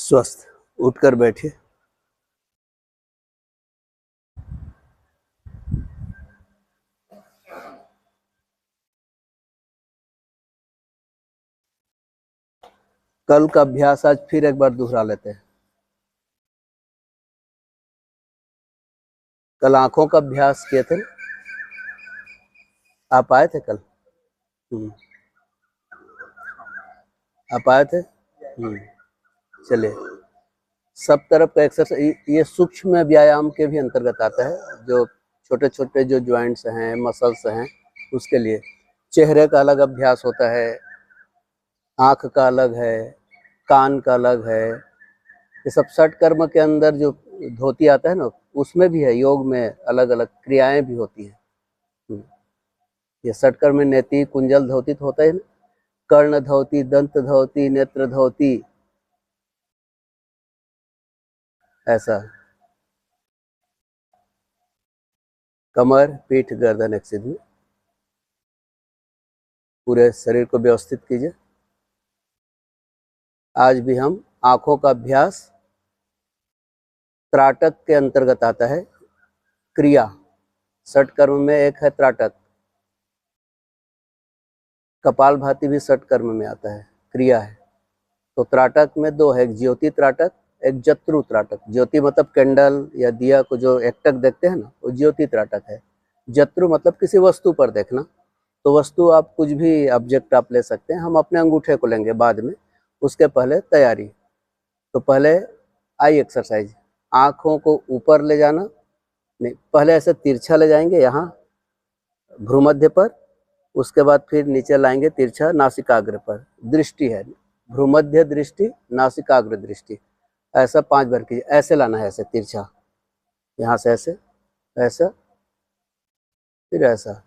स्वस्थ। उठकर बैठिए। कल का अभ्यास आज फिर एक बार दोहरा लेते हैं। कल आंखों का अभ्यास किए थे, आप आए थे कल? आप आए थे? चलिए, सब तरफ का एक्सरसाइज, ये सूक्ष्म व्यायाम के भी अंतर्गत आता है, जो छोटे छोटे जो ज्वाइंट्स हैं, मसल्स हैं, उसके लिए। चेहरे का अलग अभ्यास होता है, आँख का अलग है, कान का अलग है। ये सब षटकर्म के अंदर जो धोती आता है ना, उसमें भी है। योग में अलग अलग क्रियाएं भी होती हैं। ये षटकर्म में नेति, कुंजल धोती तो होता है ना, कर्ण धोती, दंत धोती, नेत्र धोती, ऐसा। कमर, पीठ, गर्दन एक सीधी, पूरे शरीर को व्यवस्थित कीजिए। आज भी हम आंखों का अभ्यास त्राटक के अंतर्गत आता है। क्रिया षटकर्म में एक है त्राटक, कपालभाति भी षटकर्म में आता है, क्रिया है। तो त्राटक में दो है, एक ज्योति त्राटक, एक जत्रु त्राटक। ज्योति मतलब कैंडल या दिया को जो एकटक देखते हैं ना, वो ज्योति त्राटक है। जत्रु मतलब किसी वस्तु पर देखना। तो वस्तु आप कुछ भी ऑब्जेक्ट आप ले सकते हैं, हम अपने अंगूठे को लेंगे बाद में, उसके पहले तैयारी। तो पहले आई एक्सरसाइज, आँखों को ऊपर ले जाना, नहीं, पहले ऐसे तिरछा ले जाएंगे यहाँ भ्रूमध्य पर, उसके बाद फिर नीचे लाएंगे तिरछा नासिकाग्र पर। दृष्टि है, भ्रूमध्य दृष्टि, नासिकाग्र दृष्टि, ऐसा 5 बार कीजिए। ऐसे लाना है, ऐसे तिरछा, यहाँ से ऐसे, ऐसा, फिर ऐसा।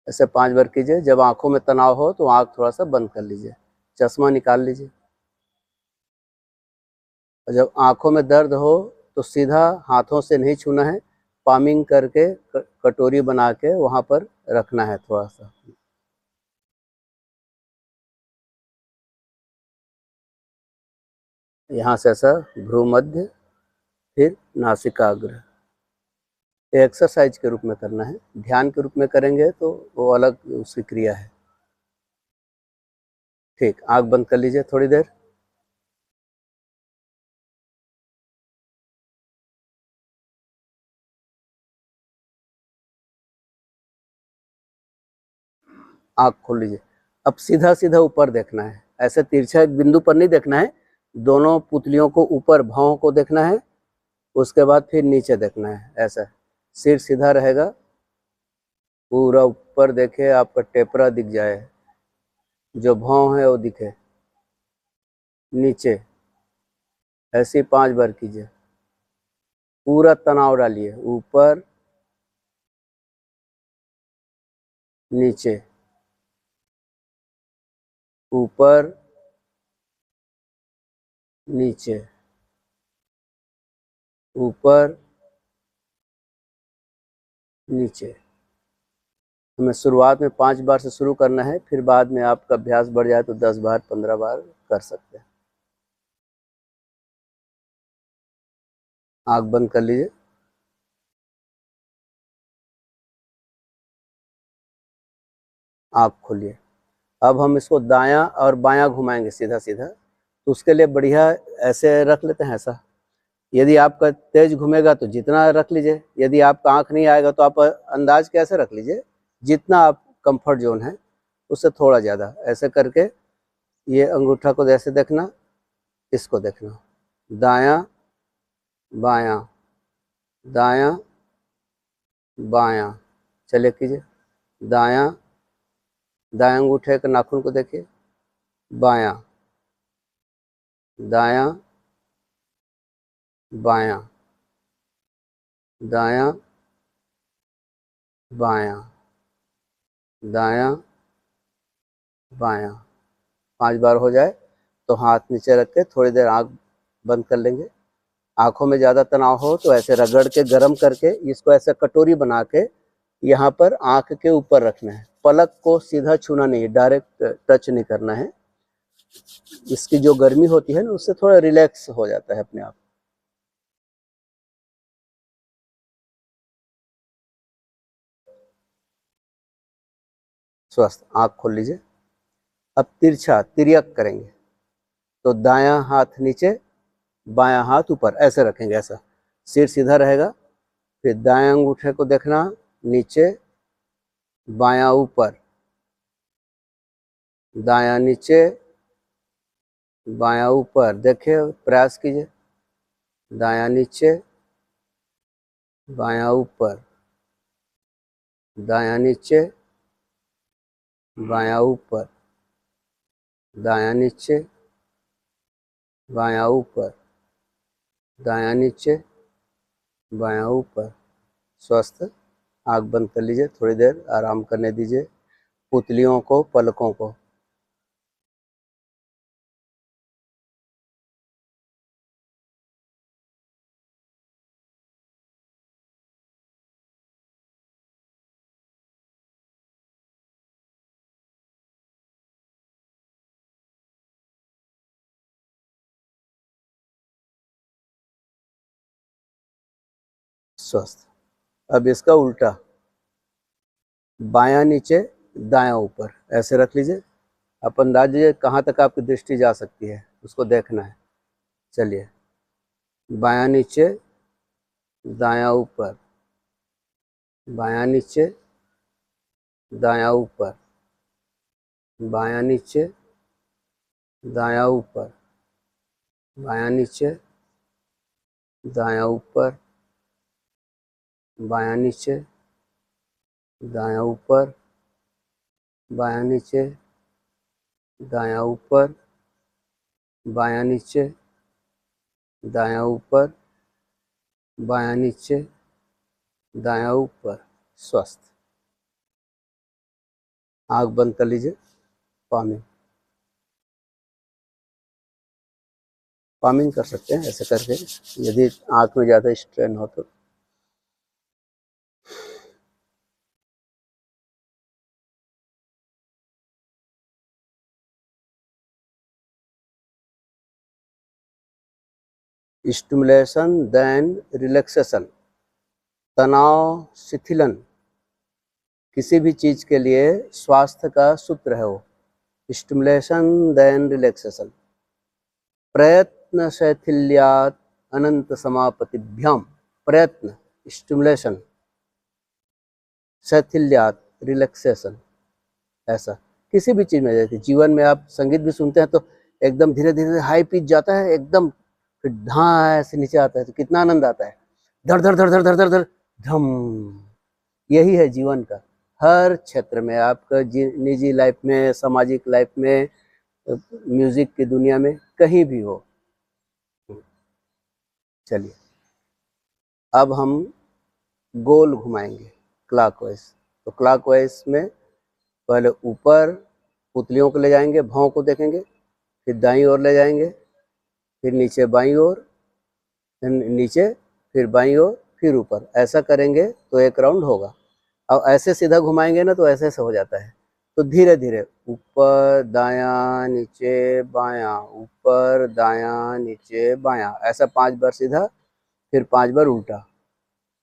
ऐसे 5 बार कीजिए। जब आंखों में तनाव हो तो आंख थोड़ा सा बंद कर लीजिए, चश्मा निकाल लीजिए। और जब आंखों में दर्द हो तो सीधा हाथों से नहीं छूना है, पामिंग करके कटोरी बना के वहाँ पर रखना है थोड़ा सा। यहाँ से ऐसा भ्रूमध्य, फिर नासिकाग्र। एक्सरसाइज के रूप में करना है, ध्यान के रूप में करेंगे तो वो अलग उसकी क्रिया है। ठीक, आंख बंद कर लीजिए थोड़ी देर। आंख खोल लीजिए। अब सीधा सीधा ऊपर देखना है, ऐसे तिरछा एक बिंदु पर नहीं देखना है, दोनों पुतलियों को ऊपर, भावों को देखना है, उसके बाद फिर नीचे देखना है। ऐसा सिर सीधा रहेगा, पूरा ऊपर देखे, आपका टेपरा दिख जाए, जो भाव है वो दिखे। नीचे ऐसे 5 बार कीजिए, पूरा तनाव डालिए, ऊपर नीचे, ऊपर नीचे, ऊपर नीचे। हमें शुरुआत में 5 बार से शुरू करना है, फिर बाद में आपका अभ्यास बढ़ जाए तो 10 बार 15 बार कर सकते हैं। आंख बंद कर लीजिए। आंख खोलिए। अब हम इसको दायां और बायां घुमाएंगे सीधा सीधा, तो उसके लिए बढ़िया ऐसे रख लेते हैं ऐसा। यदि आपका तेज घूमेगा तो जितना रख लीजिए, यदि आपका आंख नहीं आएगा तो आप अंदाज कैसे रख लीजिए, जितना आप कंफर्ट जोन है उससे थोड़ा ज़्यादा। ऐसे करके ये अंगूठा को जैसे देखना, इसको देखना, दायां बायां, दायां बायां। चलिए कीजिए, दायां, दायां अंगूठे के नाखून को देखिए, बायां, दायां बायां, दायां बायां, दायां बायां। 5 बार हो जाए तो हाथ नीचे रख के थोड़ी देर आंख बंद कर लेंगे। आंखों में ज़्यादा तनाव हो तो ऐसे रगड़ के, गर्म करके, इसको ऐसे कटोरी बना के यहाँ पर आंख के ऊपर रखना है। पलक को सीधा छूना नहीं है, डायरेक्ट टच नहीं करना है। इसकी जो गर्मी होती है ना, उससे थोड़ा रिलैक्स हो जाता है अपने आप। स्वस्थ। आंख खोल लीजिए। अब तिरछा तिर्यक करेंगे, तो दायां हाथ नीचे, बायां हाथ ऊपर, ऐसे रखेंगे, ऐसा। सिर सीधा रहेगा। फिर दाएं अंगूठे को देखना, नीचे, बायां ऊपर, दायां नीचे, बायां ऊपर। देखिए, प्रयास कीजिए। दायां नीचे, बायां ऊपर, दायां नीचे, बायां ऊपर, दायां नीचे, बायां ऊपर, दायां नीचे, बायां ऊपर। स्वस्थ। आँख बंद कर लीजिए, थोड़ी देर आराम करने दीजिए पुतलियों को, पलकों को। स्वस्थ। अब इसका उल्टा, बायां नीचे, दायां ऊपर, ऐसे रख लीजिए। आप अंदाजिए कहाँ तक आपकी दृष्टि जा सकती है, उसको देखना है। चलिए, बायां नीचे, दायां ऊपर, बायां नीचे, दायां ऊपर, बायां नीचे, दायां ऊपर, बायां नीचे, दायां ऊपर, बायां नीचे, दायां ऊपर, बायां नीचे, दायां ऊपर, बायां नीचे, दायां ऊपर, बायां नीचे, दायां ऊपर। स्वस्थ। आंख बंद कर लीजिए। पामिंग। पामिंग कर सकते हैं ऐसे करके, यदि आंख में ज़्यादा स्ट्रेन हो तो। Stimulation then relaxation. तनाव शिथिलन किसी भी चीज के लिए स्वास्थ्य का सूत्र है वो। Stimulation then relaxation. प्रयत्न शैथिल्यात अनंत समापतिभ्याम। प्रयत्न, स्टिमुलेशन, शैथिल्यात, रिलैक्सेशन। ऐसा किसी भी चीज में, जैसे जीवन में आप संगीत भी सुनते हैं तो एकदम धीरे धीरे हाई पिच जाता है एकदम, फिर ढां ऐसे नीचे आता है तो कितना आनंद आता है। धड़ धड़ धड़ धड़ धड़ धड़ धड़ धम। यही है जीवन का। हर क्षेत्र में, आपका निजी लाइफ में, सामाजिक लाइफ में, म्यूजिक की दुनिया में, कहीं भी हो। चलिए, अब हम गोल घुमाएंगे क्लॉकवाइज। तो क्लॉकवाइज में पहले ऊपर पुतलियों को ले जाएंगे, भाव को देखेंगे, फिर दाईं ओर ले जाएंगे, फिर नीचे बाईं ओर, फिर नीचे, फिर बाईं ओर, फिर ऊपर। ऐसा करेंगे तो एक राउंड होगा। अब ऐसे सीधा घुमाएंगे ना तो ऐसे ऐसे हो जाता है। तो धीरे धीरे ऊपर दायां नीचे बायां, ऊपर दायां नीचे बायां, ऐसा 5 बार सीधा, फिर 5 बार उल्टा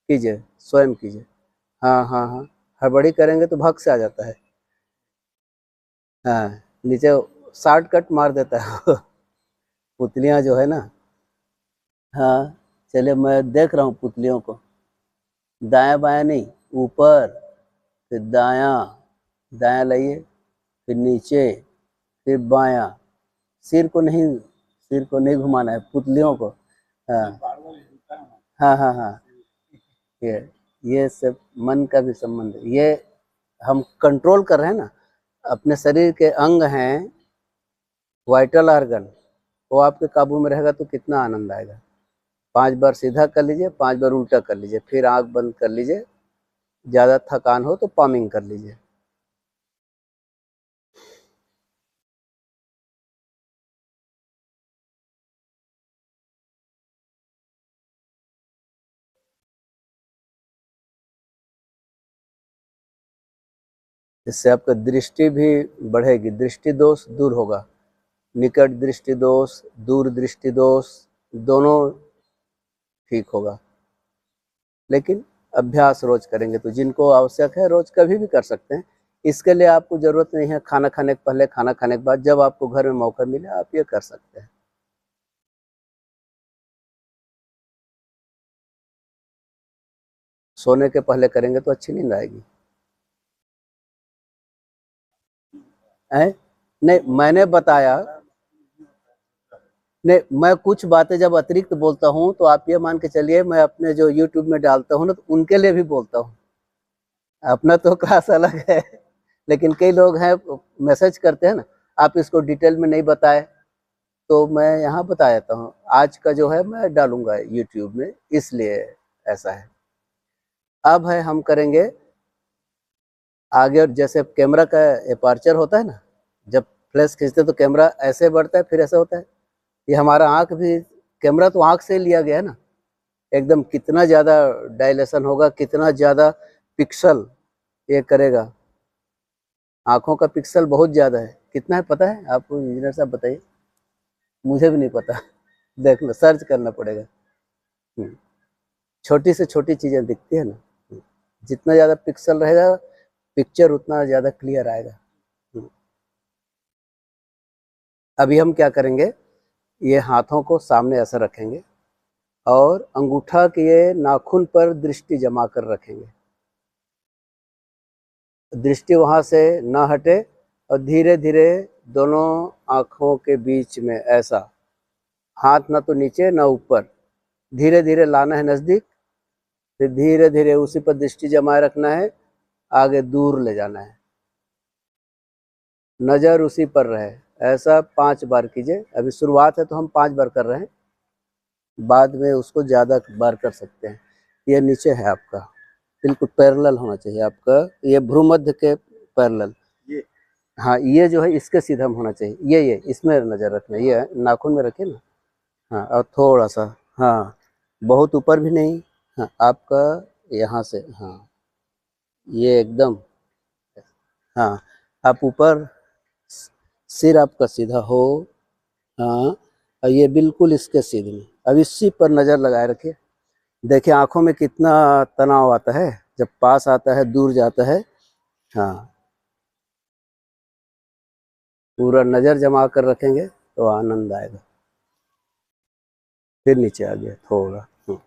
कीजिए, स्वयं कीजिए। हाँ हाँ हाँ, हड़बड़ी करेंगे तो भग से आ जाता है। हाँ, नीचे शॉर्टकट मार देता है पुतलियाँ जो है ना। हाँ, चलिए मैं देख रहा हूँ पुतलियों को। दायां बायां नहीं, ऊपर, फिर दायां, दायां लाइए, फिर नीचे, फिर बायां। सिर को नहीं घुमाना है, पुतलियों को। हाँ हाँ हाँ हाँ। ये ये सब मन का भी संबंध है। ये हम कंट्रोल कर रहे हैं ना, अपने शरीर के अंग हैं, वाइटल ऑर्गन, वो आपके काबू में रहेगा तो कितना आनंद आएगा। 5 बार सीधा कर लीजिए, 5 बार उल्टा कर लीजिए, फिर आंख बंद कर लीजिए। ज़्यादा थकान हो तो पामिंग कर लीजिए। इससे आपका दृष्टि भी बढ़ेगी, दृष्टि दोष दूर होगा। निकट दृष्टि दोष, दूर दृष्टि दोष दोनों ठीक होगा। लेकिन अभ्यास रोज करेंगे तो जिनको आवश्यक है रोज कभी भी कर सकते हैं। इसके लिए आपको जरूरत नहीं है खाना खाने के पहले, खाना खाने के बाद, जब आपको घर में मौका मिले आप ये कर सकते हैं। सोने के पहले करेंगे तो अच्छी नींद आएगी। नहीं, मैंने बताया नहीं, मैं कुछ बातें जब अतिरिक्त बोलता हूँ तो आप ये मान के चलिए मैं अपने जो यूट्यूब में डालता हूँ ना तो उनके लिए भी बोलता हूँ। अपना तो क्लास अलग है, लेकिन कई लोग हैं मैसेज करते हैं ना, आप इसको डिटेल में नहीं बताए, तो मैं यहाँ बता देता हूँ। आज का जो है मैं डालूंगा यूट्यूब में, इसलिए ऐसा है। अब है हम करेंगे आगे, और जैसे कैमरा का एपर्चर होता है ना, जब फ्लैश खींचते तो कैमरा ऐसे बढ़ता है फिर ऐसे होता है। ये हमारा आँख भी, कैमरा तो आँख से लिया गया है ना, एकदम कितना ज़्यादा डायलेशन होगा, कितना ज़्यादा पिक्सल ये करेगा। आँखों का पिक्सल बहुत ज़्यादा है, कितना है पता है आपको? इंजीनियर साहब बताइए। मुझे भी नहीं पता, देखना सर्च करना पड़ेगा। छोटी से छोटी चीज़ें दिखती है ना, जितना ज़्यादा पिक्सल रहेगा पिक्चर उतना ज़्यादा क्लियर आएगा। अभी हम क्या करेंगे, ये हाथों को सामने ऐसा रखेंगे और अंगूठा के ये नाखून पर दृष्टि जमा कर रखेंगे, दृष्टि वहाँ से ना हटे, और धीरे धीरे दोनों आँखों के बीच में ऐसा, हाथ ना तो नीचे ना ऊपर, धीरे धीरे लाना है नज़दीक, फिर धीरे धीरे उसी पर दृष्टि जमाए रखना है, आगे दूर ले जाना है, नज़र उसी पर रहे। ऐसा 5 बार कीजिए। अभी शुरुआत है तो हम 5 बार कर रहे हैं, बाद में उसको ज़्यादा बार कर सकते हैं। ये नीचे है आपका, बिल्कुल पैरेलल होना चाहिए आपका, ये भ्रूमध्य के पैरेलल। हाँ, ये जो है इसके सीधा होना चाहिए, ये इसमें नज़र रखना, ये नाखून में रखे ना। हाँ, और थोड़ा सा, हाँ बहुत ऊपर भी नहीं, हाँ आपका यहाँ से, हाँ ये एकदम, हाँ आप ऊपर, सिर आपका सीधा हो, हाँ, और ये बिल्कुल इसके सीधे में। अब इसी पर नज़र लगाए रखिए, देखिए आंखों में कितना तनाव आता है, जब पास आता है दूर जाता है। हाँ, पूरा नज़र जमा कर रखेंगे तो आनंद आएगा। फिर नीचे आ गया थोड़ा, थोड़ा,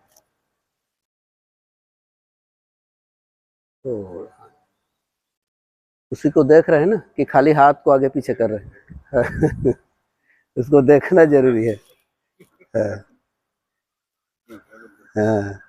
उसी को देख रहे हैं ना कि खाली हाथ को आगे पीछे कर रहे हैं उसको देखना जरूरी है। हाँ, हाँ।